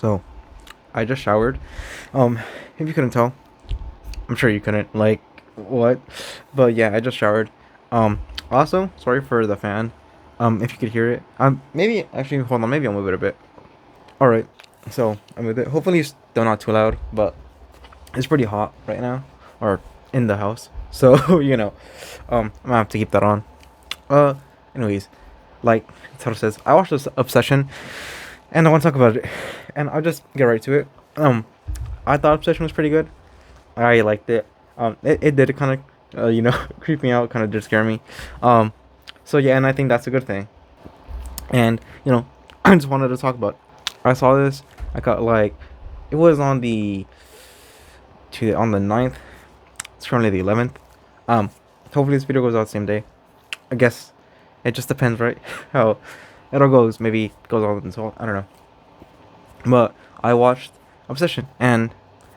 So I just showered. If you couldn't tell, I'm sure you couldn't. Like what? But yeah, I just showered. Um, Also, sorry for the fan. If you could hear it. Maybe actually hold on. Maybe I'll move it a bit. All right. So I moved it. Hopefully it's still not too loud, but it's pretty hot right now, or in the house. So I'm gonna have to keep that on. Uh, Anyways, like Taro says, I watched this Obsession, and I want to talk about it, and I'll just get right to it. I thought Obsession was pretty good. I liked it. It did kind of, creep me out, kind of did scare me. Um, so yeah, and I think that's a good thing. And I just wanted to talk about. I saw this. I got like, it was on the 9th. It's currently the 11th. Um, Hopefully this video goes out the same day. I guess it just depends, right? How it all goes. Maybe it goes all until I don't know. But I watched Obsession, and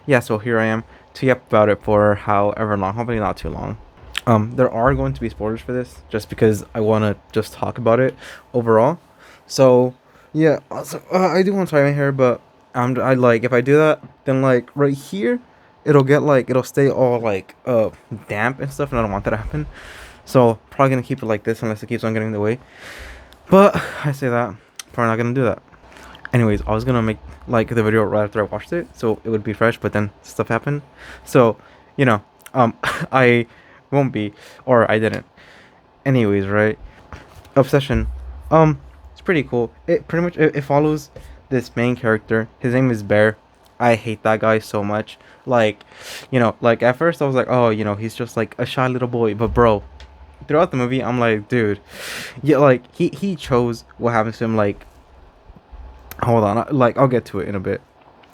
yeah, so here I am to yap about it for however long. Hopefully not too long. There are going to be spoilers for this, just because I want to just talk about it overall. So yeah, also, I do want to tie my hair, but I like if I do that, then like right here, it'll stay all like damp and stuff, and I don't want that to happen. So probably gonna keep it like this unless it keeps on getting in the way. But I say that probably not gonna do that. Anyways, I was gonna make like the video right after I watched it, so it would be fresh. But then stuff happened, so you know, I won't be, or I didn't. Anyways, right? Obsession, it's pretty cool. It pretty much it follows this main character. His name is Bear. I hate that guy so much. Like, like at first I was like, oh, he's just like a shy little boy. But bro, throughout the movie, I'm like, dude, yeah, like he chose what happens to him. Like, hold on, like I'll get to it in a bit.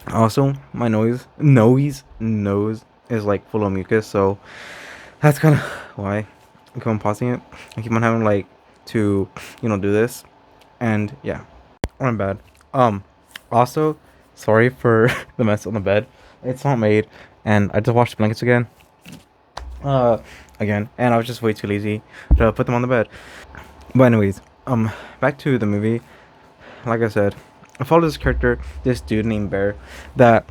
Also, my nose is like full of mucus, so that's kind of why I keep on pausing it. I keep on having like to do this, and yeah, I'm bad. Also, sorry for the mess on the bed. It's not made, and I just washed the blankets uh again, and I was just way too lazy to put them on the bed. But anyways, back to the movie. Like I said, I follow this character, this dude named Bear, that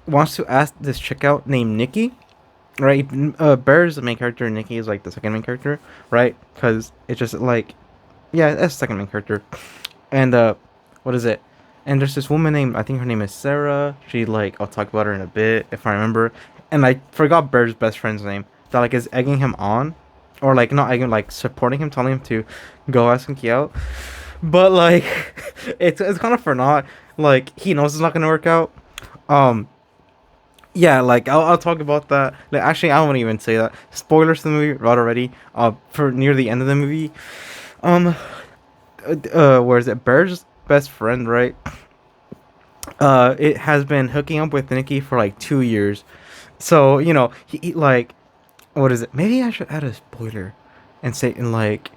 wants to ask this chick out named Nikki. Right, Bear is the main character, and Nikki is like the second main character, right? Because it's just like, yeah, that's the second main character. And what is it? And there's this woman named, I think her name is Sarah. She like, I'll talk about her in a bit if I remember. And I forgot Bear's best friend's name. That like is egging him on, or like not egging, like supporting him, telling him to go ask Nikki out. But like, it's kind of for naught. Like he knows it's not gonna work out. Um, yeah, like I'll talk about that. Like, actually, I won't even say that. Spoilers to the movie right already. For near the end of the movie. Um, where is it? Bear's best friend, right? It has been hooking up with Nikki for like 2 years. So he like, what is it? Maybe I should add a spoiler, and say in like,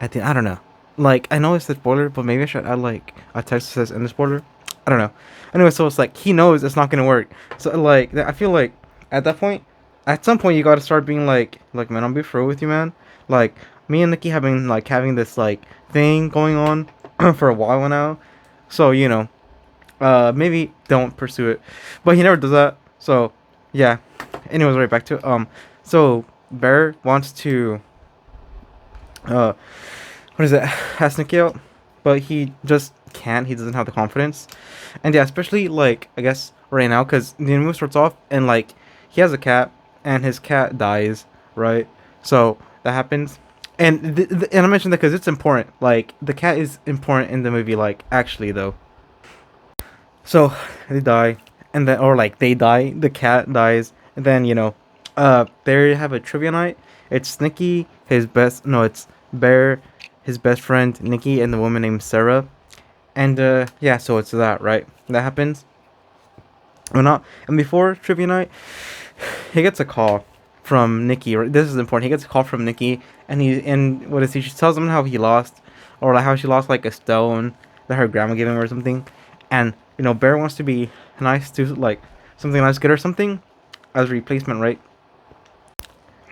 at the I don't know. Like I know it's the spoiler, but maybe I should add like a text that says in the spoiler. I don't know. Anyway, so it's like he knows it's not gonna work. So like I feel like at that point, at some point you gotta start being like man, I'll be through with you, man. Like me and Nikki have been like having this like thing going on for a while now. So maybe don't pursue it. But he never does that. So yeah. Anyways, right back to it. So Bear wants to uh what is it? Ask Nikki out, but he just can't. He doesn't have the confidence, and yeah, especially like I guess right now because the movie starts off and like he has a cat and his cat dies, right? So that happens, and and I mentioned that because it's important. Like the cat is important in the movie. Like actually though, so they die, and then or like they die. The cat dies, and then they have a trivia night. It's Nikki, his best. No, it's Bear, his best friend Nikki, and the woman named Sarah. And yeah, so it's that, right? That happens. Or not. And before trivia night, he gets a call from Nikki. Right? This is important. He gets a call from Nikki, and what is he? She tells him how he lost, or like how she lost like a stone that her grandma gave him or something. And Bear wants to be nice to like something nice, get her something as a replacement, right?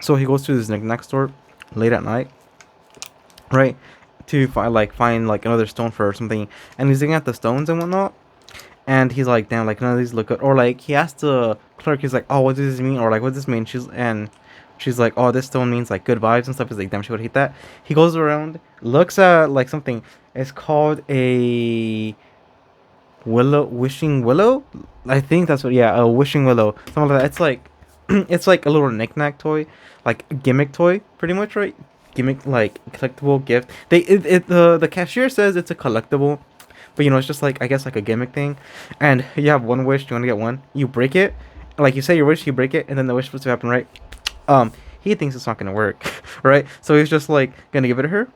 So he goes to this knickknack store late at night, right, to find like another stone for her or something, and he's looking at the stones and whatnot, And he's like, damn, like none of these look good. Or like he asked the clerk, he's like, oh, what does this mean? Or like, what does this mean? She's like, oh, this stone means like good vibes and stuff. He's like, damn, she would hate that. He goes around, looks at like something. It's called a wishing willow. I think that's what. Yeah, a wishing willow. Something like that. It's like, it's like a little knickknack toy, like a gimmick toy, pretty much, right? Gimmick like collectible gift. The cashier says it's a collectible, but you know it's just like I guess like a gimmick thing. And you have one wish. You want to get one. You break it, like you say your wish. You break it, and then the wish supposed to happen, right? He thinks it's not gonna work, right? So he's just like gonna give it to her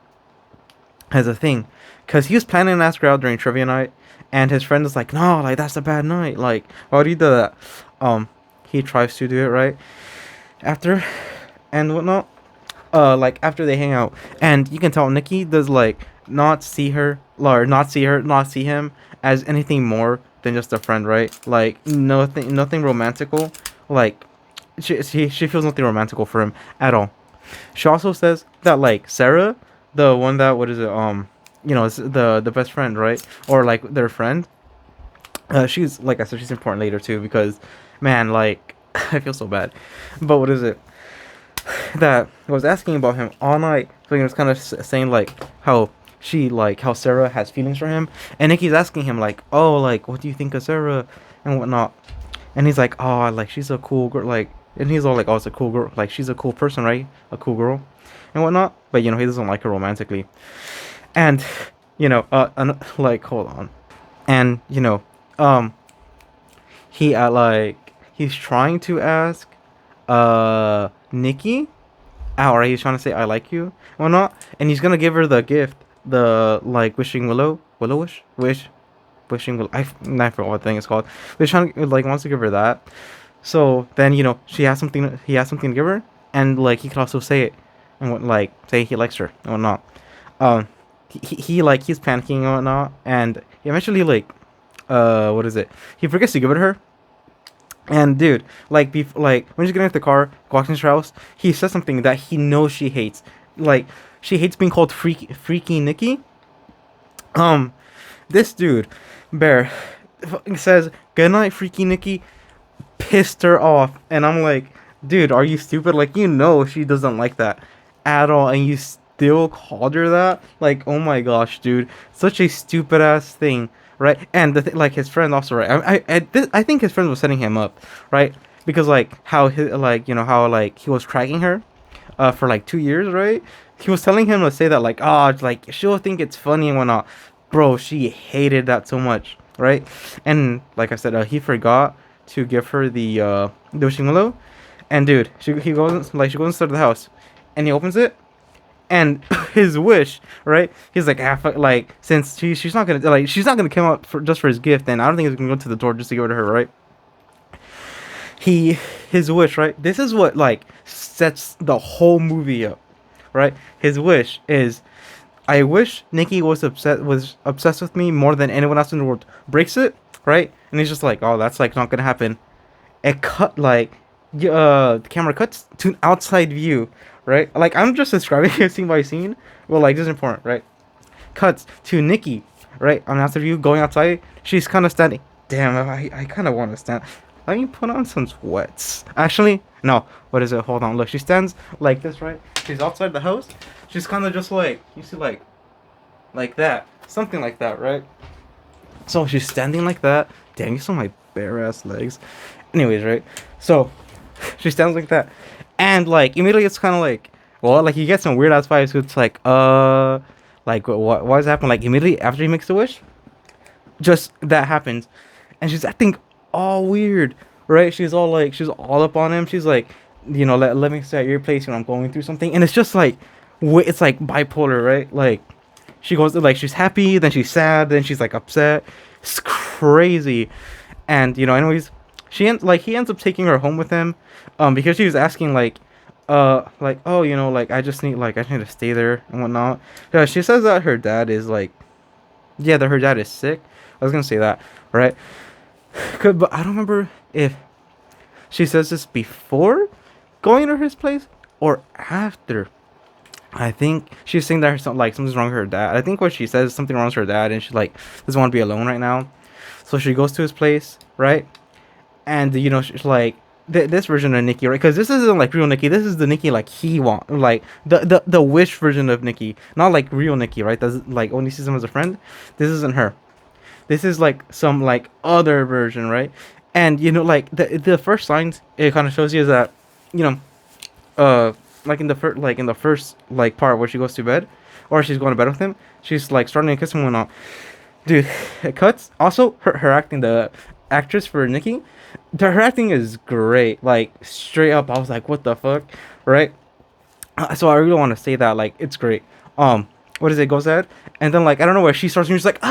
as a thing, cause he was planning to ask her out during trivia night, and his friend is like, no, like that's a bad night. Like why would you do that? He tries to do it right after and whatnot. Like after they hang out, and you can tell Nikki does like not see her or not see him as anything more than just a friend, right? Like nothing romantical. Like she feels nothing romantical for him at all. She also says that like Sarah, the one that what is it you know is the best friend, right? Or like their friend. She's like I said, she's important later too because man, like I feel so bad. But what is it? That I was asking about him all night. So he was kind of saying like how Sarah has feelings for him, and Nikki's asking him like, oh, like what do you think of Sarah and whatnot, and he's like, oh, like she's a cool girl, like, and he's all like, oh, it's a cool girl, like she's a cool person, right, a cool girl, and whatnot, but you know he doesn't like her romantically, and you know, like hold on, and you know, he like he's trying to ask Nikki out, right? He's trying to say I like you or not, and he's gonna give her the gift, the like wishing willow wish wishing willow. I forgot what thing it's called. But he's trying to like wants to give her that. So then you know she has something. He has something to give her, and like he could also say it and what like say he likes her and whatnot. Um, he like he's panicking and whatnot, and he eventually like what is it? He forgets to give it to her. And dude, like like when he's getting out the car, walks into her house, he says something that he knows she hates. Like she hates being called freaky Nikki. This dude, Bear, says good night, freaky Nikki. Pissed her off, and I'm like, dude, are you stupid? Like you know she doesn't like that at all, and you still called her that? Like oh my gosh, dude, such a stupid ass thing. Right, and like his friend also, right? I think his friend was setting him up, right? Because like how his, like you know how like he was tracking her, for like 2 years, right? He was telling him to say that like like she'll think it's funny and whatnot. Bro, she hated that so much, right? And like I said, he forgot to give her the wishing willow, and dude, she goes inside the house, and he opens it, and his wish, right? He's like, like since she's not gonna come out for just for his gift, and I don't think he's gonna go to the door just to give it to her, right? His wish, right? This is what like sets the whole movie up, right? His wish is, I wish Nikki was obsessed with me more than anyone else in the world. Breaks it, right? And he's just like, oh, that's like not gonna happen. It cut like the camera cuts to an outside view, right? Like I'm just describing it scene by scene. Well, like this is important, right? Cuts to Nikki, right? On outside view, going outside. She's kind of standing. Damn, I kind of want to stand. Let me put on some sweats. Actually, no. What is it? Hold on. Look, she stands like this, right? She's outside the house. She's kind of just like you see, like that, something like that, right? So she's standing like that. Damn, you saw my bare ass legs. Anyways, right? So she stands like that, and like immediately it's kind of like, well, like you get some weird ass vibes. So it's like what is happening? Like immediately after he makes the wish, just that happens, and she's acting all weird, right? She's all up on him. She's like, you know, let me stay at your place when I'm going through something, and it's just like, it's like bipolar, right? Like she goes like she's happy, then she's sad, then she's like upset. It's crazy, and you know, anyways, he ends up taking her home with him, because she was asking like oh, you know, like I just need to stay there and whatnot. Yeah, she says that her dad is like, yeah, that her dad is sick. I was gonna say that, right? But I don't remember if she says this before going to his place or after. I think she's saying that something's wrong with her dad. I think what she says is something wrong with her dad, and she like doesn't want to be alone right now. So she goes to his place, right? And you know, she's like this version of Nikki, right? Because this isn't like real Nikki. This is the Nikki like he want, like the wish version of Nikki, not like real Nikki, right? That's like only sees him as a friend. This isn't her. This is like some like other version, right? And you know, like the first signs it kind of shows you that, you know, uh, like in the first like part where she goes to bed, or she's going to bed with him, she's like starting to kiss him and all. Dude, it cuts. Also, her acting, the actress for Nikki, her acting is great. Like straight up, I was like, what the fuck, right? So I really want to say that like it's great. What is it? Goes ahead, and then like I don't know where she starts. And she's like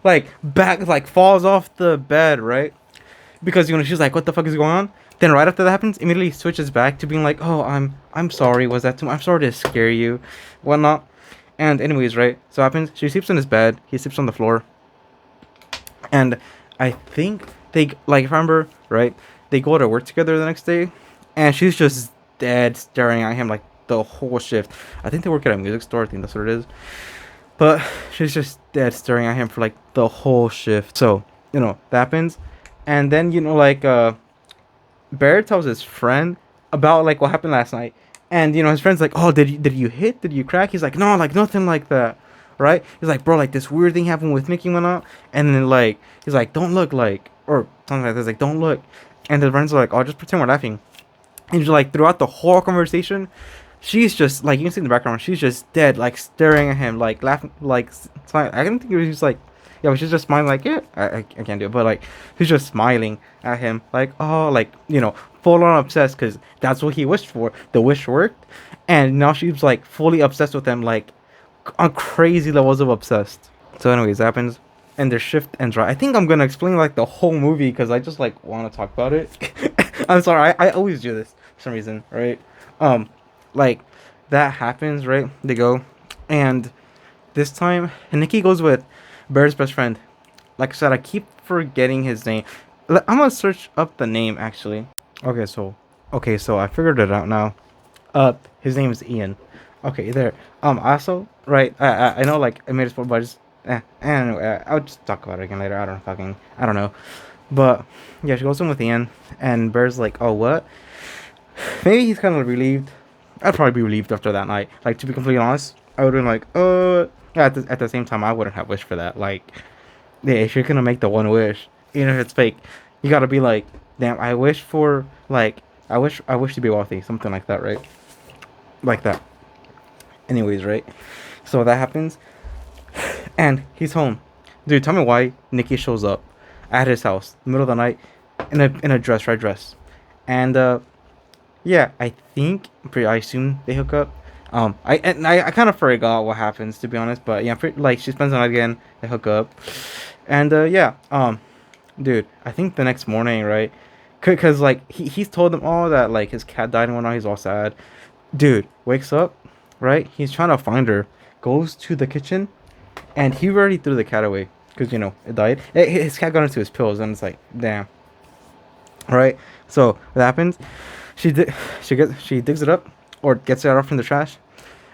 like back like falls off the bed, right? Because you know she's like, what the fuck is going on? Then right after that happens, immediately switches back to being like, oh, I'm sorry. Was that too much? I'm sorry to scare you, whatnot. And anyways, right? So happens. She sleeps in his bed. He sleeps on the floor. And I think they like if I remember right. They go to work together the next day, and she's just dead staring at him like the whole shift. I think they work at a music store. I think that's what it is. But she's just dead staring at him for like the whole shift. So you know that happens, and then you know like Bear tells his friend about like what happened last night, and you know his friend's like, "Oh, did you hit? Did you crack?" He's like, "No, like nothing like that." Right? He's like, "Bro, like this weird thing happened with Mickey went out," and then like he's like, "Don't look," like or something like this, like "Don't look," and the friends are like, "Oh, just pretend we're laughing." And like throughout the whole conversation, she's just like you can see in the background, she's just dead, like staring at him, like laughing, like smiling. I didn't think it was just like, yeah, but she's just smiling, like yeah, I can't do it, but like she's just smiling at him, like oh, like you know, full on obsessed because that's what he wished for. The wish worked, and now she's like fully obsessed with him, like on crazy levels of obsessed. So, anyways, happens. And their shift ends right. I think I'm gonna explain like the whole movie because I just like want to talk about it. I'm sorry, I always do this for some reason, right? Um, like that happens, right? They go, and this time Nikki goes with Bear's best friend. Like I said, I keep forgetting his name. I'm gonna search up the name actually. Okay, so I figured it out now. His name is Ian. Okay, there. Also, right. I know like I made a sport, but I just anyway, I'll just talk about it again later. I don't know. But yeah, she goes in with Ian, and Bear's like, oh what? Maybe he's kind of relieved. I'd probably be relieved after that night. Like to be completely honest, I would have been like, yeah. At the same time, I wouldn't have wished for that. Like, yeah, if you're gonna make the one wish, even if it's fake, you gotta be like, damn, I wish for like, I wish to be wealthy, something like that, right? Like that. Anyways, right? So that happens, and he's home. Dude, tell me why Nikki shows up at his house, middle of the night, in a dress, red dress, and yeah, I assume they hook up. I kind of forgot what happens to be honest, but yeah, like she spends the night again, they hook up, and yeah, dude, I think the next morning, right? Cause like he's told them all that like his cat died and whatnot. He's all sad. Dude wakes up, right? He's trying to find her. Goes to the kitchen, and he already threw the cat away because you know it died. His cat got into his pills, and it's like, damn. Right. So what happens? She digs it up or gets it out from the trash.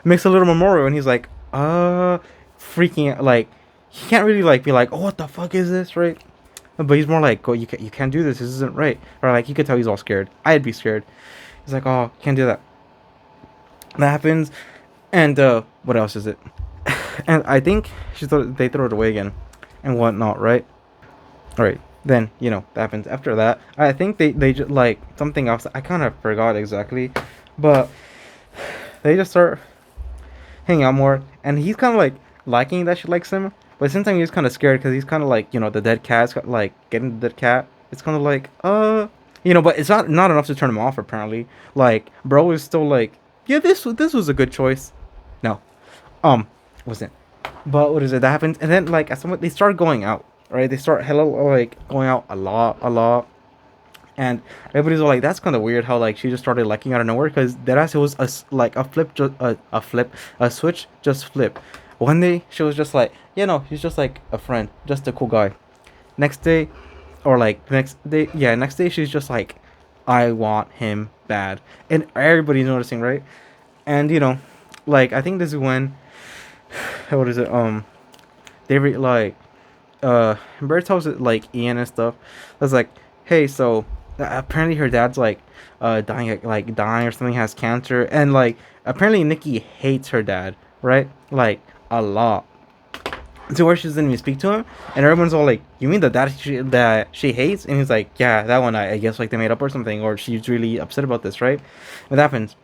Makes a little memorial, and he's like, freaking out. Like he can't really like be like, oh, what the fuck is this, right? But he's more like, oh, you can't do this. This isn't right. Or like you could tell he's all scared. I'd be scared. He's like, oh, can't do that. That happens, and what else is it? And I think they throw it away again, and whatnot, right? All right. Then you know that happens. After that, I think they just like something else. I kind of forgot exactly, but they just start hanging out more, and he's kind of like liking that she likes him, but sometimes he's kind of scared because he's kind of like you know the dead cat's like getting the dead cat. It's kind of like you know, but it's not enough to turn him off apparently. Like bro is still like yeah this was a good choice. No, wasn't. But what is it that happens? And then like at some point they start going out. Right, they start hello like going out a lot, and everybody's all like, "That's kind of weird." How like she just started liking out of nowhere because that ass it was like a flip, a switch just flip. One day she was just like, "Yeah, no, he's just like a friend, just a cool guy." Next day, or like next day she's just like, "I want him bad," and everybody's noticing, right? And you know, like I think this is when, what is it? They like Bird tells it like Ian and stuff. That's like, hey, so apparently her dad's dying or something, has cancer, and like apparently Nikki hates her dad, right? Like a lot. To where she doesn't even speak to him, and everyone's all like, "You mean the dad that she hates?" And he's like, "Yeah, that one. I guess like they made up or something, or she's really upset about this, right?" It happens,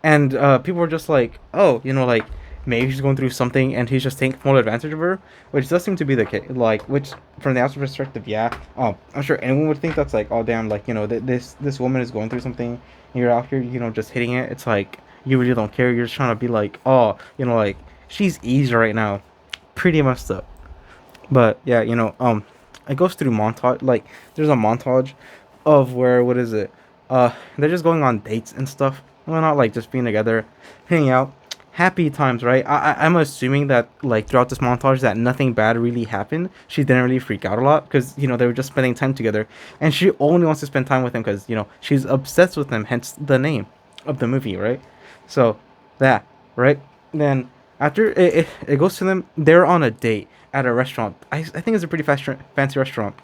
and people were just like, "Oh, like maybe she's going through something, and he's just taking full advantage of her," which does seem to be the case. Like, which from the outside perspective, yeah, I'm sure anyone would think that's like, "Oh, damn, like this woman is going through something, and you're out here, just hitting it." It's like you really don't care. You're just trying to be like, "Oh, like she's easy right now." Pretty messed up. But yeah, it goes through montage. Like, there's a montage of where, what is it? They're just going on dates and stuff. Well, not like just being together, hanging out, happy times, right? I'm assuming that like throughout this montage that nothing bad really happened. She didn't really freak out a lot because they were just spending time together, and she only wants to spend time with him because she's obsessed with him. Hence the name of the movie, right? So that, right? Then after it goes to them, they're on a date at a restaurant. I think it's a pretty fancy restaurant.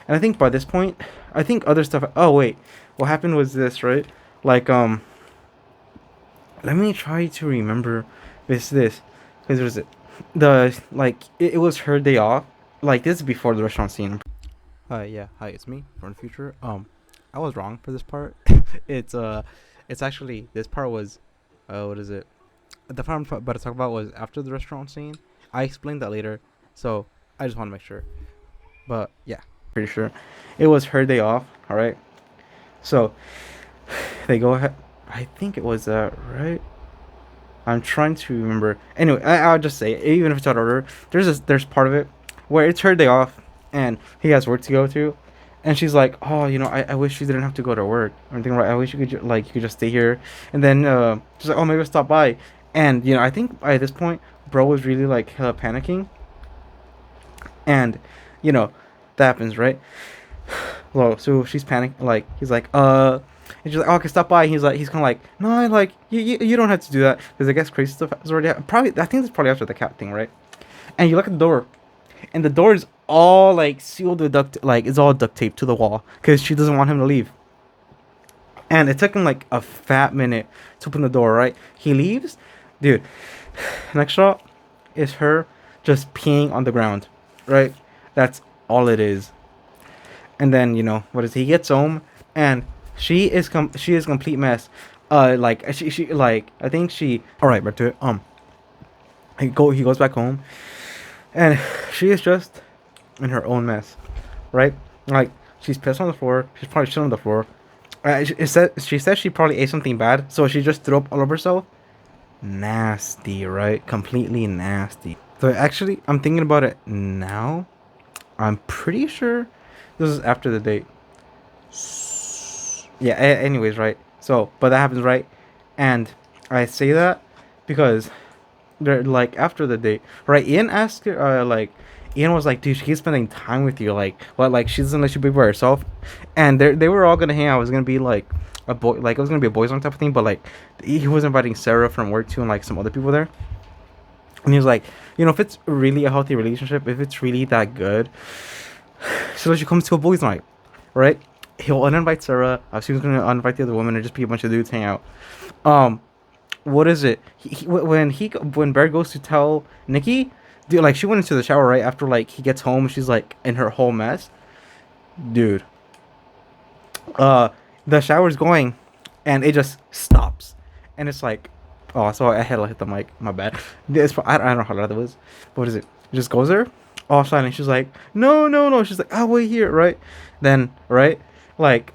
And I think by this point, I think other stuff. Oh wait, what happened was this, right? Like let me try to remember this because was it the like it was her day off. Like this is before the restaurant scene. Yeah, hi, it's me from the future. I was wrong for this part. it's it's actually this part was, what is it? The part I'm about to talk about was after the restaurant scene. I explained that later, so I just want to make sure. But yeah, pretty sure it was her day off. All right, so they go ahead. I think it was right. I'm trying to remember. Anyway, I'll just say it, even if it's out of order. There's part of it where it's her day off and he has work to go to, and she's like, "Oh, I wish you didn't have to go to work or anything, right? I wish you could you could just stay here." And then she's like, "Oh, maybe I'll stop by." And I think by this point, bro was really like panicking, and that happens, right? Well, so she's panicking, like he's like, and she's like, "Oh, I can stop by." And he's kind of like, "No, like you don't have to do that because I guess crazy stuff is already probably. I think it's probably after the cat thing, right?" And you look at the door, and the door is all like sealed with like it's all duct taped to the wall because she doesn't want him to leave. And it took him like a fat minute to open the door, right? He leaves, dude. Next shot is her just peeing on the ground, right? That's all it is. And then what is he gets home and she is complete mess. Like she like I think she all right, back to it. He goes back home, and she is just in her own mess, right? Like she's pissed on the floor. She's probably shit on the floor. She said she probably ate something bad, so she just threw up all over herself. Nasty, right? Completely nasty. So actually, I'm thinking about it now. I'm pretty sure this is after the date. Yeah. Anyways, right. So, but that happens, right? And I say that because they're like after the date, right? Ian asked her, Ian was like, "Dude, she keeps spending time with you. Like, what? Like, she doesn't let you be by herself." And they were all gonna hang out. It was gonna be like a boy, like it was gonna be a boys' night type of thing. But like, he was inviting Sarah from work too, and like some other people there. And he was like, if it's really a healthy relationship, if it's really that good, so she comes to a boys' night, right? He'll uninvite Sarah. She was gonna uninvite the other woman and just be a bunch of dudes hang out. What is it? When Bear goes to tell Nikki, dude, like she went into the shower right after like he gets home. She's like in her whole mess, dude. The shower's going, and it just stops, and it's like, oh, so I had to hit the mic. My bad. I don't know how loud it was. But what is it? It just goes there, all silent. She's like, no, no, no. She's like, I'll wait here, right? Then, right, like,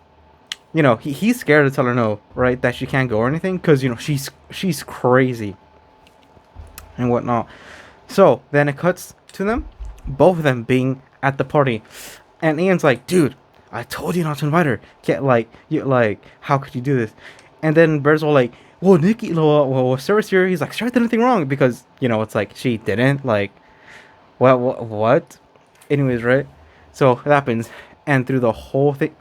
he's scared to tell her no, right, that she can't go or anything, because she's crazy and whatnot. So then it cuts to them, both of them being at the party, and Ian's like, dude, I told you not to invite her. Can't how could you do this? And then Bear's all like, well, Nikki, well, Sarah's here. He's like, Sarah did anything wrong because it's like she didn't like, what? Anyways, right? So it happens, and through the whole thing,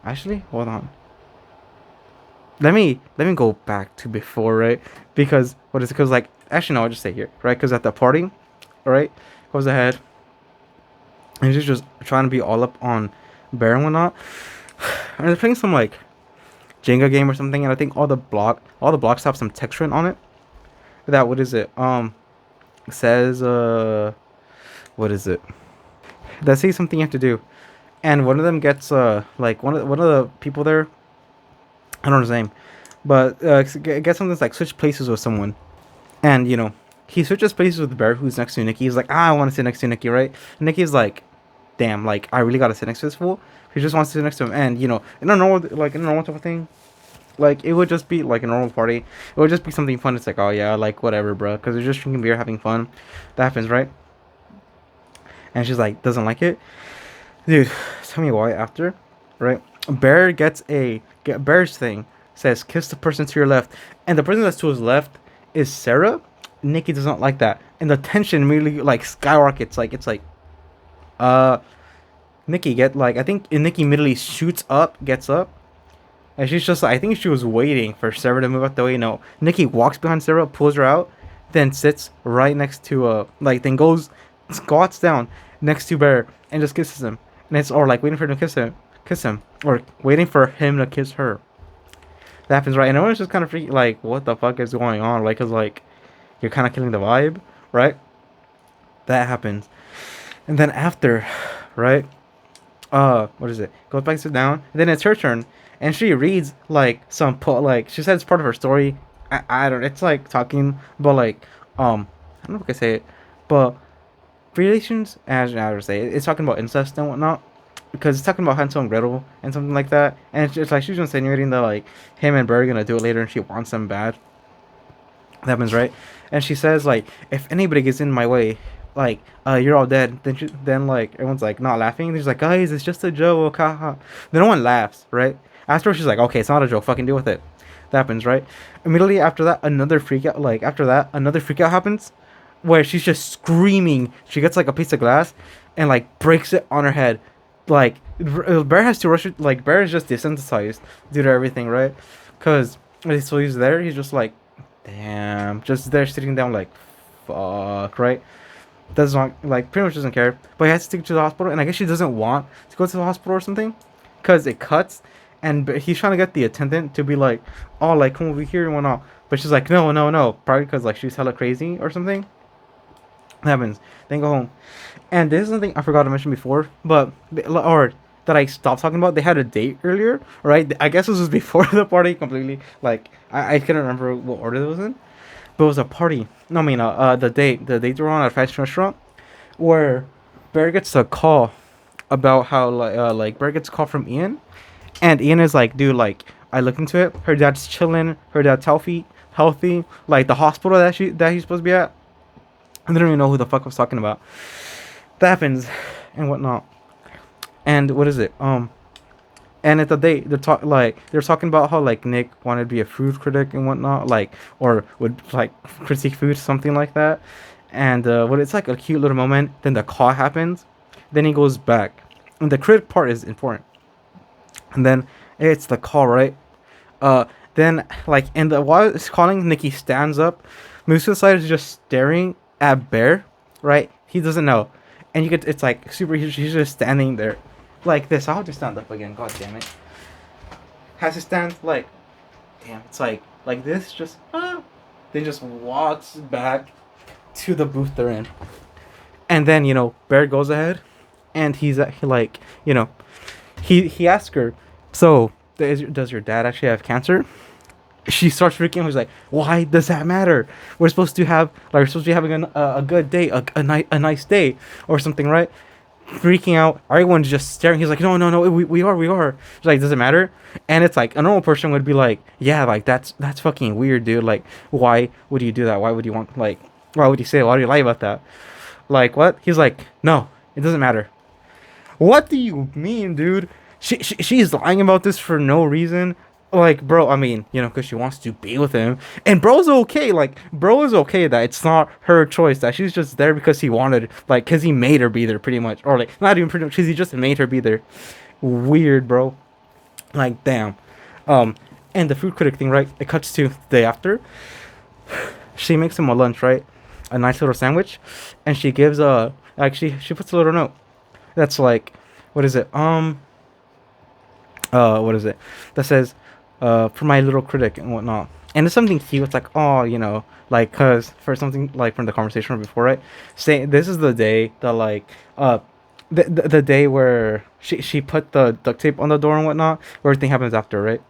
actually, hold on. Let me go back to before, right? Because what is it? Because like, actually, no, I'll just stay here, right? Because at the party, right, goes ahead. and she's just trying to be all up on Bear and whatnot. And they're playing some like Jenga game or something, and I think all the blocks have some texture on it. That what is it? Says what is it? That says something you have to do, and one of them gets like one of the people there. I don't know his name, but gets something that's like switch places with someone, and he switches places with Bear, who's next to Nikki. He's like, I want to sit next to Nikki, right? And Nikki's like, damn, like I really gotta sit next to this fool. He just wants to sit next to him, and in a normal type of thing, like it would just be like a normal party. It would just be something fun. It's like, oh yeah, like whatever, bro, because they're just drinking beer, having fun. That happens, right? And she's like, doesn't like it, dude. Tell me why after, right? Bear's thing says kiss the person to your left, and the person that's to his left is Sarah. Nikki does not like that, and the tension immediately like skyrockets. Like it's like, uh, Nikki get like I think Nikki immediately shoots up, gets up, and she's just like, I think she was waiting for Sarah to move out the way. No, Nikki walks behind Sarah, pulls her out, then sits right next to then goes squats down next to Bear and just kisses him. And it's or like waiting for him to kiss him, or waiting for him to kiss her. That happens, right? And everyone's just kind of freaking like, what the fuck is going on? Like, cause like you're kind of killing the vibe, right? That happens, and then after, right? What is it? Goes back to sit down, and then it's her turn, and she reads like like she said it's part of her story. I don't. It's like talking about like I don't know if I can say it, but relations, as I would say, it's talking about incest and whatnot, because it's talking about Hansel and Gretel and something like that, and it's just like she's insinuating that like him and Bert are gonna do it later, and she wants them bad. That happens, right? And she says like, if anybody gets in my way, like you're all dead. Then like everyone's like not laughing. She's like, guys, it's just a joke, haha. Then no one laughs, right? After she's like, okay, it's not a joke, fucking deal with it. That happens, right? Immediately after that, another freak out. Like after that, another freak out happens, where she's just screaming. She gets like a piece of glass, and like breaks it on her head. Like Bear has to rush it. Like Bear is just desensitized due to everything, right? Cause so he's there. He's just like, damn, just there sitting down like, fuck, right? Does not like pretty much doesn't care, but he has to take to the hospital, and I guess she doesn't want to go to the hospital or something, cause it cuts, and he's trying to get the attendant to be like, oh, like come over here and whatnot, but she's like, no, no, no, probably because like she's hella crazy or something. Happens. Then go home. And this is something I forgot to mention before, but or that I stopped talking about. They had a date earlier, right? I guess this was before the party completely. Like I couldn't remember what order it was in, but it was a party. No, I mean the date. The date were on at a fashion restaurant, where Bear gets a call about how like Bear gets a call from Ian, and Ian is like, dude, like I looked into it. Her dad's chilling. Her dad's healthy. Like the hospital that he's supposed to be at. I didn't even know who the fuck I was talking about. That happens, and whatnot. And what is it? And at the date, they're talking about how like Nick wanted to be a food critic and whatnot, like or would like critique food, something like that. And what it's like a cute little moment. Then the call happens. Then he goes back, and the critic part is important. And then it's the call, right? Then like while it's calling, Nikki stands up. Moves to the side, is just staring at Bear, right? He doesn't know, and it's like super. He's just standing there, like this. I'll just stand up again. God damn it! Has to stand like, damn. It's like this. Just then just walks back to the booth they're in, and then Bear goes ahead, and he asks her, so does your dad actually have cancer? She starts freaking out. He's like, why does that matter? We're supposed to be having a good day, a nice day or something, right? Freaking out. Everyone's just staring. He's like, no, we are. She's like, does it matter? And it's like a normal person would be like, yeah, like that's fucking weird, dude. Like, why would you do that? Why would you why would you say, why do you lie about that? Like, what? He's like, no, it doesn't matter. What do you mean, dude? She's lying about this for no reason. Like, bro, I mean, because she wants to be with him. And bro's okay. Like, bro is okay that it's not her choice. That she's just there because he wanted, like, because he made her be there, pretty much. Or, like, not even pretty much, because he just made her be there. Weird, bro. Like, damn. And the food critic thing, right? It cuts to the day after. She makes him a lunch, right? A nice little sandwich. And she gives she puts a little note. that's like, what is it? What is it? That says, for my little critic and whatnot. And it's something cute. It's like, oh, like, cause for something like from the conversation before, right? Say this is the day that like, the day where she put the duct tape on the door and whatnot. Where everything happens after, right?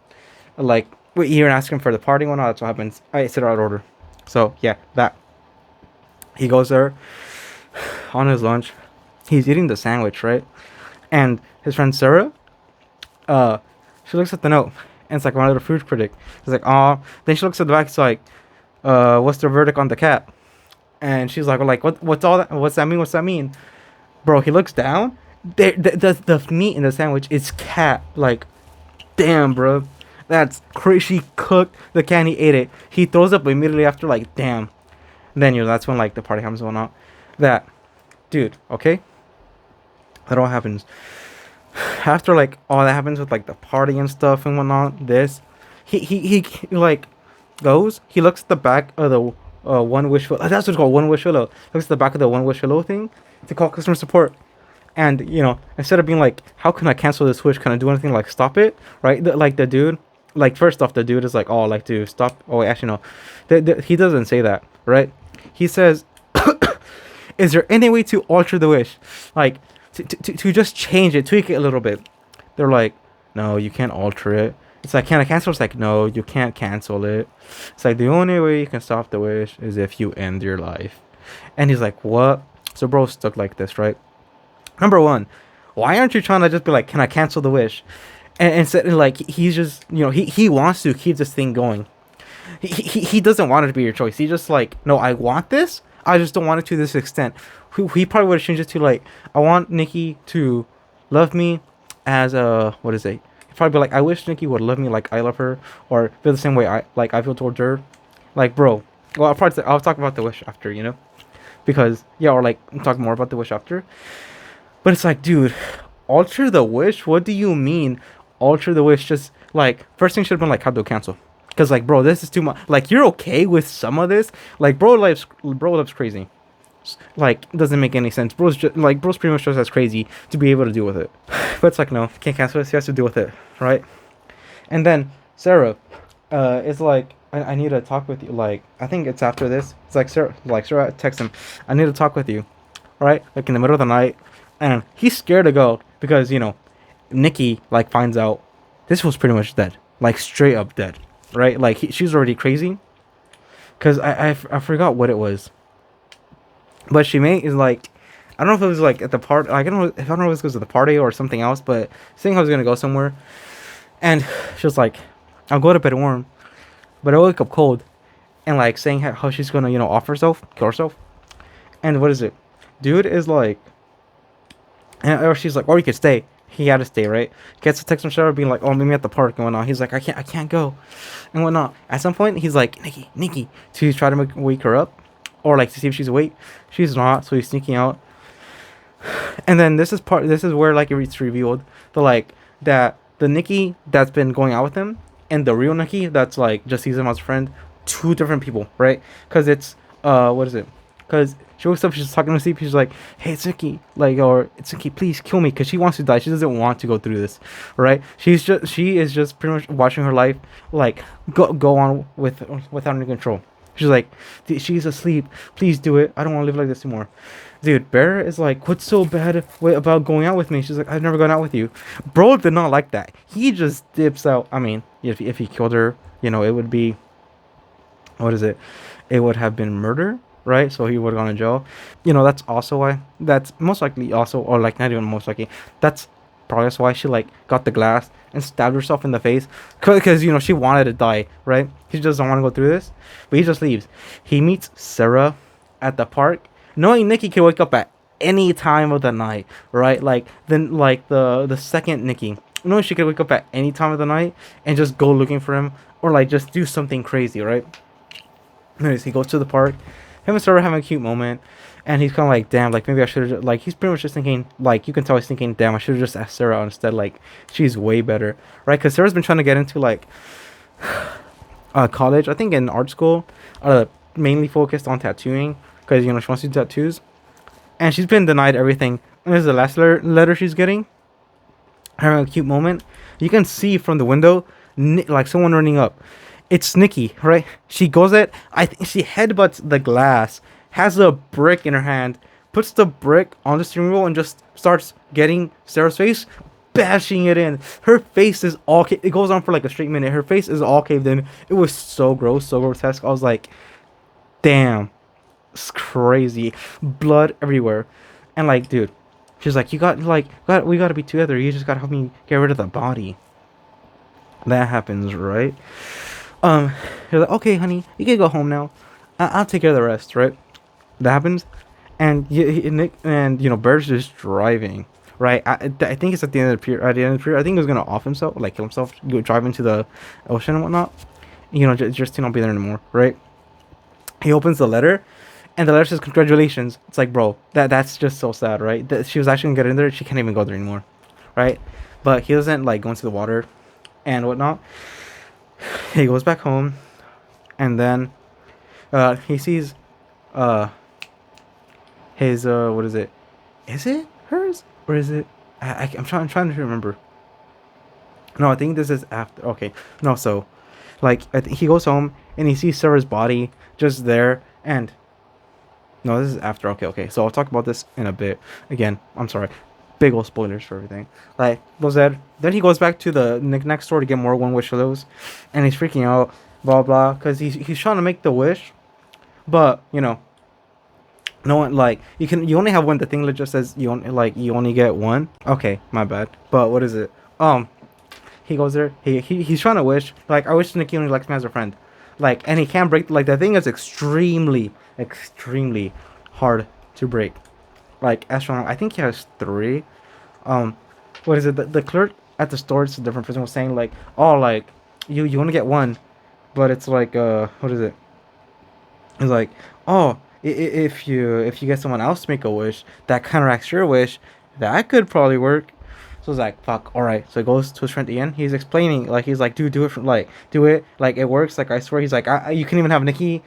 Like, you're asking for the party and whatnot. That's what happens. I sit out order. So yeah, that he goes there on his lunch. He's eating the sandwich, right? And his friend Sarah, uh, she looks at the note, and it's like one of the food critic. It's like, oh. Then she looks at the back. It's like, what's the verdict on the cat? And she's like, well, like, what's all that? What's that mean? What's that mean, bro? He looks down. The meat in the sandwich is cat. Like, damn, bro, that's crazy. She cooked the cat. And he ate it. He throws up immediately after. Like, damn. Then that's when like the party happens and whatnot. That, dude. Okay. That all happens after like all that happens with like the party and stuff and whatnot. This, he like goes. He looks at the back of the one wish. That's what it's called. One wish pillow. Looks at the back of the one wish pillow thing to call customer support. And instead of being like, how can I cancel this wish? Can I do anything like stop it? Right? Like the dude. Like first off, the dude is like, oh, like to stop. Oh, wait, actually no, he doesn't say that. Right? He says, is there any way to alter the wish? Like to just change it, tweak it a little bit. They're like, no, you can't alter it. It's like, can I cancel? It's like, no, you can't cancel it. It's like, the only way you can stop the wish is if you end your life. And he's like, what? So bro's stuck like this, right? Number one, why aren't you trying to just be like, can I cancel the wish? And instead, like, he's just, he wants to keep this thing going. He doesn't want it to be your choice. He's just like, no, I want this. I just don't want it to this extent. He probably would have changed it to like, I want Nikki to love me as what is it? He'd probably be like, I wish Nikki would love me like I love her, or feel the same way I feel towards her. Like, bro. Well, I'll talk about the wish after, because yeah, or like talk more about the wish after. But it's like, dude, alter the wish. What do you mean, alter the wish? Just like, first thing should have been like, how do ccancel? Because like, bro, this is too much. Like, you're okay with some of this? Like, bro loves crazy. Like, doesn't make any sense. Bro's pretty much just as crazy to be able to deal with it. But it's like, no, can't cancel this. He has to deal with it, right? And then Sarah, is like, I need to talk with you. Like, I think it's after this. It's like Sarah texts him, I need to talk with you, right? Like in the middle of the night, and he's scared to go because Nikki like finds out this was pretty much dead, like straight up dead, right? Like she's already crazy. Cause I forgot what it was. But she is like, I don't know if it was like at the party. Like, I don't know if it was because of the party or something else. But saying I was gonna go somewhere, and she was like, "I'll go to bed warm, but I wake up cold," and like saying how she's gonna off herself, kill herself. And what is it? Dude is like, or she's like, or you could stay. He had to stay, right? Gets a text from Sarah being like, "Oh, meet me at the park and whatnot." He's like, I can't go, and whatnot. At some point, he's like, Nikki, to try to wake her up. Or like to see if she's awake. She's not, so he's sneaking out. And then this is where like it's revealed that the Nikki that's been going out with him and the real Nikki that's like just sees him as a friend, two different people, right? Because it's what is it? Because she wakes up, she's talking to sleep, she's like, hey, it's Nikki, like, or it's Nikki, please kill me, because she wants to die. She doesn't want to go through this, right? She is just pretty much watching her life like go on without any control. She's like, she's asleep. Please do it. I don't want to live like this anymore. Dude, Bear is like, what's so bad about going out with me? She's like, I've never gone out with you. Bro did not like that. He just dips out. I mean, if he killed her, it would be, what is it? It would have been murder, right? So he would have gone to jail. That's also why. That's most likely also, or like not even most likely. That's probably that's why she like got the glass and stabbed herself in the face, because she wanted to die, right? He just doesn't want to go through this, but he just leaves. He meets Sarah at the park, knowing Nikki can wake up at any time of the night, right? Like then like the second Nikki, knowing she could wake up at any time of the night and just go looking for him, or like just do something crazy, right? Anyways, he goes to the park. Him and Sarah having a cute moment. And he's kind of like, damn, like, maybe I should have, like, he's pretty much just thinking, like, you can tell he's thinking, damn, I should have just asked Sarah out instead, like, she's way better, right? Because Sarah's been trying to get into, like, college, I think in art school, mainly focused on tattooing, because, she wants to do tattoos. And she's been denied everything And this is the last letter she's getting. Having a cute moment. You can see from the window, like someone running up. It's Nikki, right? She goes at. I think she headbutts the glass. Has a brick in her hand. Puts the brick on the steering wheel and just starts getting Sarah's face, bashing it in. Her face is all. It goes on for like a straight minute. Her face is all caved in. It was so gross, so grotesque. I was like, damn, it's crazy. Blood everywhere, and like, dude. She's like, we gotta be together. You just gotta help me get rid of the body. That happens, right? You're like, okay, honey, you can go home now. I'll take care of the rest, right? That happens, and Nick and Bird's just driving, right? I think it's at the end of the pier. At the end of the pier, I think he was gonna off himself, like kill himself, go drive into the ocean and whatnot. Just to not be there anymore, right? He opens the letter. And the letter says, congratulations. It's like, bro, that's just so sad, right? That she was actually gonna get in there. She can't even go there anymore, right? But he doesn't like go into the water and whatnot. He goes back home, and then he sees his what is it? Is it hers or is it? I'm trying to remember. No, I think this is after. Okay, no, so like he goes home and he sees Sarah's body just there and. No, this is after. Okay. So I'll talk about this in a bit. Again, I'm sorry. Big old spoilers for everything. Like, goes there. Then he goes back to the next door to get more One Wish of those. And he's freaking out. Blah, blah. Because he's trying to make the wish. But, no one, like, you only have one. The thing that just says you only get one. Okay, my bad. But what is it? He goes there. He's trying to wish. Like, I wish Nikki only likes me as a friend. Like, and he can't break. Like, the thing is extremely hard to break. Like astronaut, I think he has 3. What is it? The clerk at the store, it's a different person, was saying like, oh, like you only get 1, but it's like what is it? It's like, oh, if you get someone else to make a wish that counteracts your wish, that could probably work. So it's like, fuck, alright. So he goes to his friend Ian. He's explaining, like, he's like, dude, do it like it works. Like, I swear. He's like, you can even have Nikki.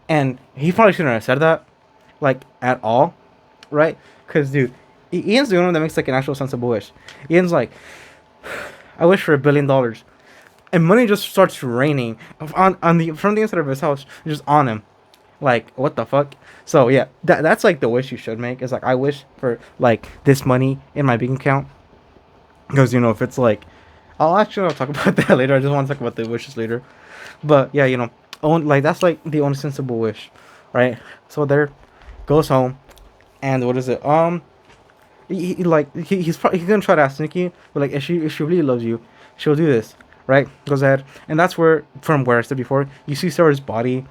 And he probably shouldn't have said that, like, at all, right? Because, dude, Ian's the only one that makes, like, an actual sensible wish. Ian's like, I wish for $1 billion. And money just starts raining from the inside of his house, just on him. Like, what the fuck? So, yeah, that's, like, the wish you should make. Is like, I wish for, like, this money in my bank account. Because, if it's like... I'll talk about that later. I just want to talk about the wishes later. But, yeah, that's, like, the only sensible wish. Right? So, there. Goes home. And what is it? He's gonna try to ask Nikki. But, like, if she really loves you, she'll do this. Right? Goes ahead. And that's from where I said before, you see Sarah's body.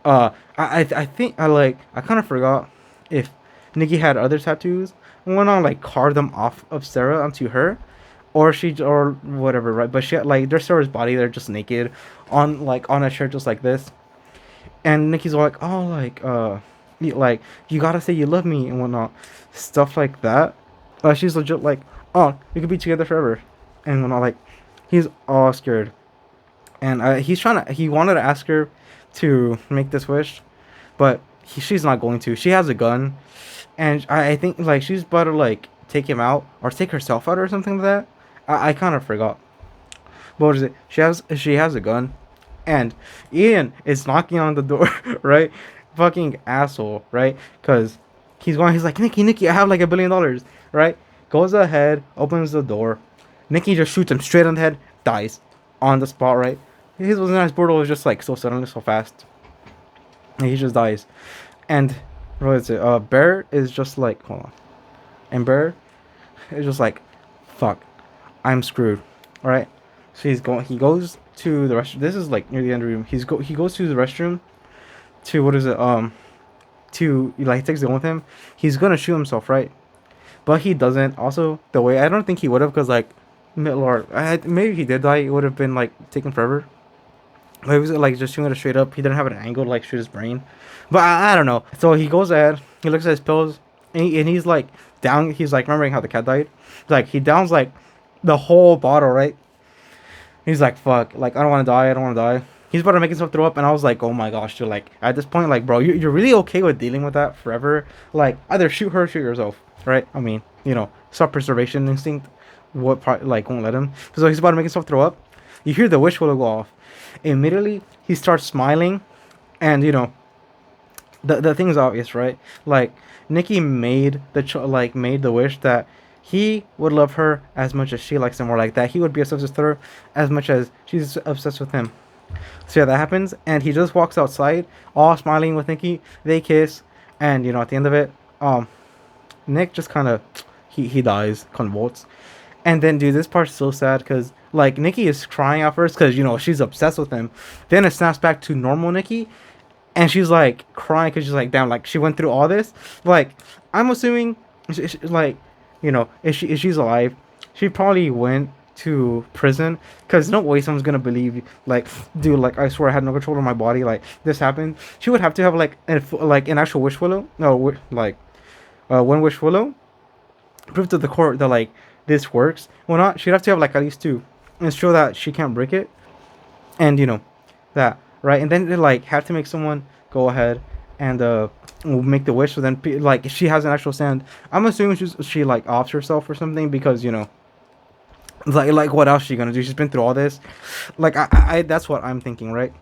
I think, I kind of forgot if Nikki had other tattoos. And went on, like, carve them off of Sarah onto her. Or whatever, right? But she had, like, there's Sarah's body, they're just naked on a chair just like this. And Nikki's like, oh, like, you gotta say you love me and whatnot. Stuff like that. She's legit like, oh, we could be together forever. And whatnot, like, he's all scared. And he wanted to ask her to make this wish. But she's not going to. She has a gun. And I think, like, she's about to, like, take him out. Or take herself out or something like that. I kind of forgot. But what is it? She has a gun. And Ian is knocking on the door, right? Fucking asshole, right? Because he's like, Nikki, I have like $1 billion, right? Goes ahead, opens the door. Nikki just shoots him straight on the head, dies on the spot, right? His wasn't as brutal, it was just like so suddenly, so fast. And he just dies. And what is it? Bear is just like, hold on. And Bear is just like, fuck, I'm screwed. Alright? So he goes to the restroom. This is like near the end of the room. He goes to the restroom to, what is it? He takes the gun with him. He's gonna shoot himself, right? But he doesn't. Also, the way, I don't think he would have, because, like, Lord, maybe he did die. It would have been, like, taken forever. But he was, like, just shooting it straight up. He didn't have an angle to, like, shoot his brain. But I don't know. So he goes ahead. He looks at his pills. And he's, like, down. He's, like, remembering how the cat died. Like, he downs, like, the whole bottle, right? He's like, fuck. Like, I don't want to die. He's about to make himself throw up. And I was like, oh, my gosh, dude. Like, at this point, like, bro, you're really okay with dealing with that forever? Like, either shoot her or shoot yourself, right? I mean, self-preservation instinct won't let him. So he's about to make himself throw up. You hear the wish will go off. Immediately he starts smiling, and the thing's obvious, right? Like Nikki made made the wish that he would love her as much as she likes him, or like that he would be obsessed with her as much as she's obsessed with him. So yeah, that happens, and he just walks outside, all smiling with Nikki. They kiss, and at the end of it, Nick just kind of he dies, convulsed. And then, dude, this part's so sad because like Nikki is crying at first because she's obsessed with him. Then it snaps back to normal Nikki, and she's like crying because she's like, damn, like she went through all this. Like I'm assuming, like, if she's alive, she probably went to prison because no way someone's gonna believe like, dude, like I swear I had no control of my body, like this happened. She would have to have like an actual wish willow, no, like one wish willow, prove to the court that like this works. Well, not she'd have to have like at least two, and show that she can't break it, and that right, and then they like have to make someone go ahead and make the wish. So then like she has an actual stand. I'm assuming she like offs herself or something because like what else is she gonna do? She's been through all this. Like I that's what I'm thinking, right?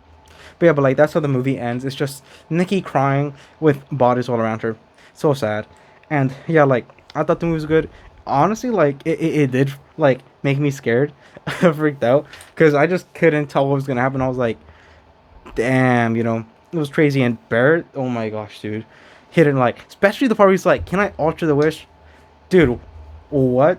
But yeah, but like that's how the movie ends. It's just Nikki crying with bodies all around her. So sad. And yeah, like I thought the movie was good. Honestly, like it did like make me scared. I freaked out because I just couldn't tell what was gonna happen. I was like, damn, it was crazy. And Barrett, oh my gosh, dude, hit it like, especially the part where he's like, can I alter the wish? Dude, what?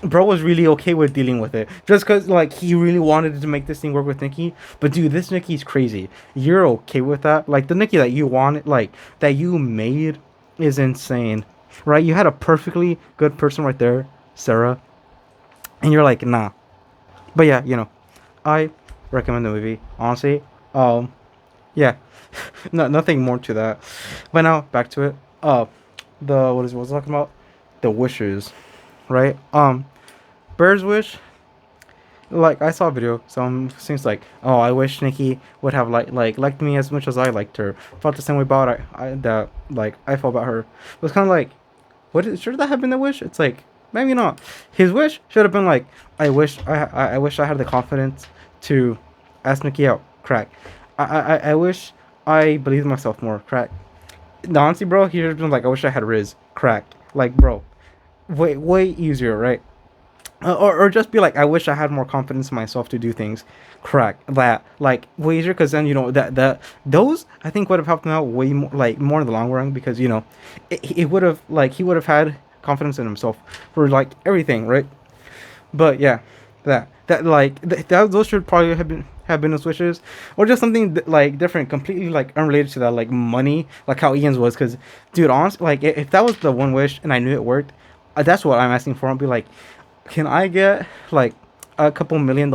Bro was really okay with dealing with it just because like he really wanted to make this thing work with Nikki. But dude, this Nikki's crazy. You're okay with that? Like the Nikki that you wanted, like that you made, is insane, right? You had a perfectly good person right there, Sarah, and you're like, nah. But yeah, I recommend the movie, honestly. Yeah, no, nothing more to that. But now back to it. What was I talking about? The wishes, right? Bird's wish. Like I saw a video, some seems like, oh, I wish Nikki would have liked me as much as I liked her. Felt the same way about I felt about her. It was kind of like, should that have been the wish? It's like maybe not. His wish should have been like, I wish I had the confidence to ask Nikki out. Crack. I wish I believed in myself more. Crack. No, honestly, bro, he should have been like, I wish I had Riz. Crack. Like, bro, way easier, right? Or just be like, I wish I had more confidence in myself to do things. Crack. That like way easier, because then that those I think would have helped him out way more, like more in the long run, because it would have like he would have had confidence in himself for like everything, right? But yeah, those should probably have been his wishes, or just something like different, completely like unrelated to that, like money, like how Ian's was. Because, dude, honestly, like if that was the one wish and I knew it worked, that's what I'm asking for. I'll be like, can I get like a couple $1 million,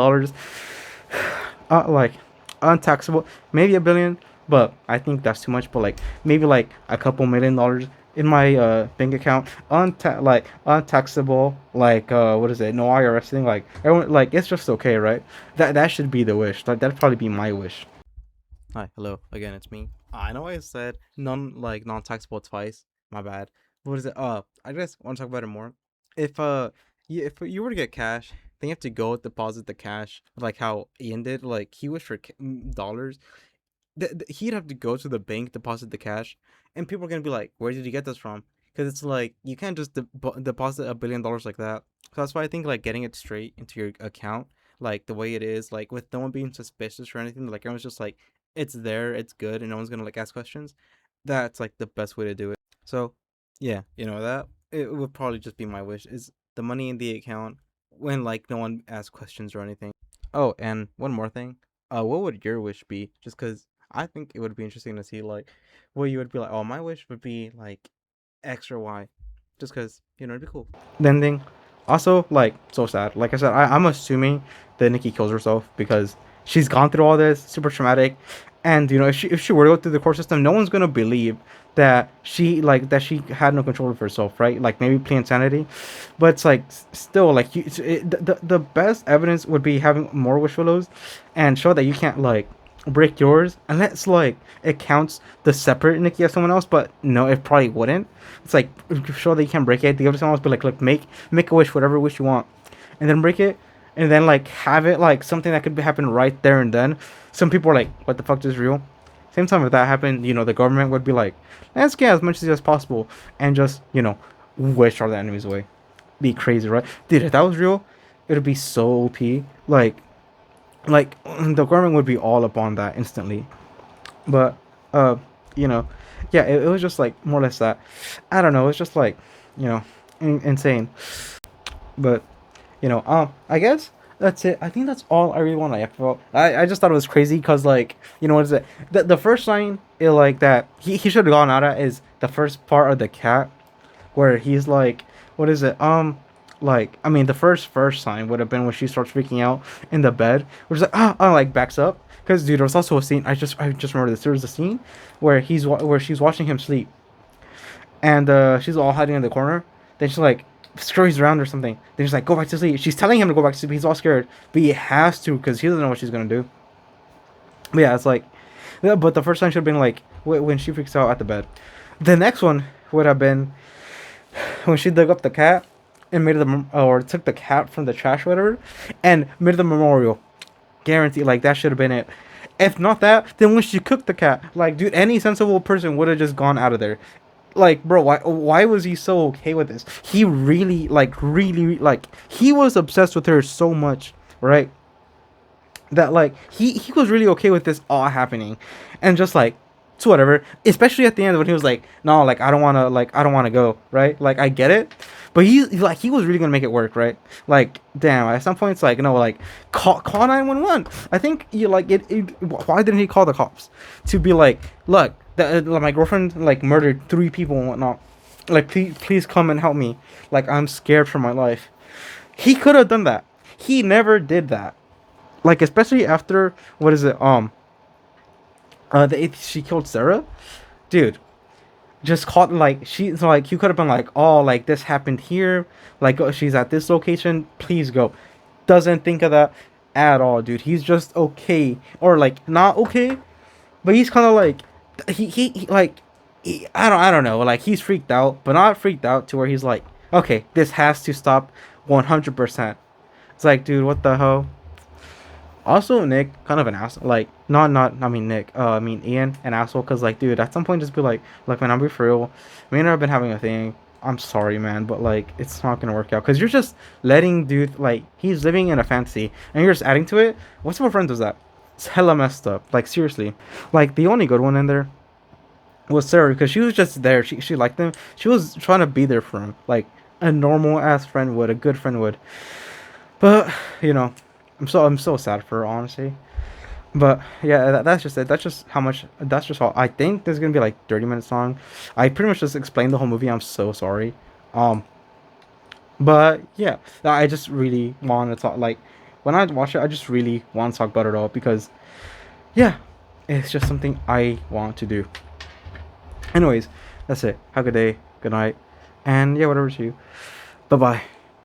like untaxable, maybe $1 billion, but I think that's too much. But like maybe like a couple $1 million in my bank account, untaxable, like what is it? No IRS thing. Like everyone, like it's just okay, right? That should be the wish. Like that'd probably be my wish. Hi, hello again. It's me. I know I said non-taxable twice. My bad. What is it? I just want to talk about it more. If if you were to get cash, then you have to go deposit the cash, like how Ian did. Like he wished for dollars. He'd have to go to the bank, deposit the cash, and people are gonna be like, "Where did you get this from?" Because it's like you can't just deposit $1 billion like that. So that's why I think like getting it straight into your account, like the way it is, like with no one being suspicious or anything, like everyone's just like, it's there, it's good, and no one's gonna like ask questions. That's like the best way to do it. So yeah, that it would probably just be my wish, is the money in the account when like no one asks questions or anything. Oh, and one more thing. What would your wish be? Just because I think it would be interesting to see like what you would be like. Oh, my wish would be like X or Y, just because it'd be cool. The ending, also like so sad. Like I said, I'm assuming that Nikki kills herself because she's gone through all this, super traumatic, and if she were to go through the court system, no one's gonna believe that she had no control of herself, right? Like maybe plea insanity, but it's like still like the best evidence would be having more wish willows, and show that you can't like break yours, unless like it counts the separate Nikki as someone else. But no, it probably wouldn't. It's like sure that you can break it, the other someone else, but like look, make a wish, whatever wish you want, and then break it, and then like have it like something that could happen right there and then. Some people are like, what the fuck is real? Same time if that happened, the government would be like, let's get as much as possible and just wish all the enemies away. Be crazy, right, dude? If that was real, it would be so OP. Like the government would be all up on that instantly. But uh you know yeah, it was just like more or less that. I don't know, it's just like you know insane. But I guess that's it. I think that's all I really want to laugh about. I just thought it was crazy because like what is it, the first line like that he should have gone out at is the first part of the cat where he's like, what is it? Like, I mean, the first sign would have been when she starts freaking out in the bed, which is like, like backs up. Because dude, there was also a scene. I just remember this. There was a scene where where she's watching him sleep, and she's all hiding in the corner. Then she's like scurries around or something. Then she's like, go back to sleep. She's telling him to go back to sleep. He's all scared, but he has to because he doesn't know what she's gonna do. But yeah, it's like, yeah, but the first time should have been like when she freaks out at the bed. The next one would have been when she dug up the cat and made or took the cat from the trash or whatever and made the memorial. Guaranteed, like that should have been it. If not that, then when she cooked the cat, like dude, any sensible person would have just gone out of there. Like, bro, why was he so okay with this? He really like he was obsessed with her so much, right? That like he was really okay with this all happening, and just like so whatever. Especially at the end when he was like, no, like I don't wanna go, right? Like I get it, but he was really gonna make it work, right? Like damn, at some point it's like no, like call 911. I think you like it. Why didn't he call the cops to be like, look, my girlfriend like murdered 3 people and whatnot. Like please come and help me. Like I'm scared for my life. He could have done that. He never did that. Like especially after what is it she killed Sarah, dude. Just caught like she's like you could have been like, oh, like this happened here, like she's at this location, please go. Doesn't think of that at all, dude. He's just okay or like not okay, but he's kind of like he like I don't know, like he's freaked out, but not freaked out to where he's like, okay, this has to stop 100%. It's like, dude, what the hell? Also, Nick, kind of an ass. Like, not. I mean, Nick. I mean, Ian, an asshole. Cause like, dude, at some point, just be like, look, man, I'm be for real. Me and her have been having a thing. I'm sorry, man, but like, it's not gonna work out. Cause you're just letting dude like he's living in a fantasy, and you're just adding to it. What type of friend was that? It's hella messed up. Like seriously. Like the only good one in there was Sarah because she was just there. She liked him. She was trying to be there for him, like a normal ass friend would, a good friend would. But I'm so sad for her, honestly. But yeah, that's just it. That's just how much. That's just all. I think there's gonna be like 30 minutes long. I pretty much just explained the whole movie. I'm so sorry. Um, but yeah, I just really want to talk. Like when I watch it, I just really want to talk about it all because yeah, it's just something I want to do. Anyways, that's it. Have a good day. Good night. And yeah, whatever to you. Bye bye.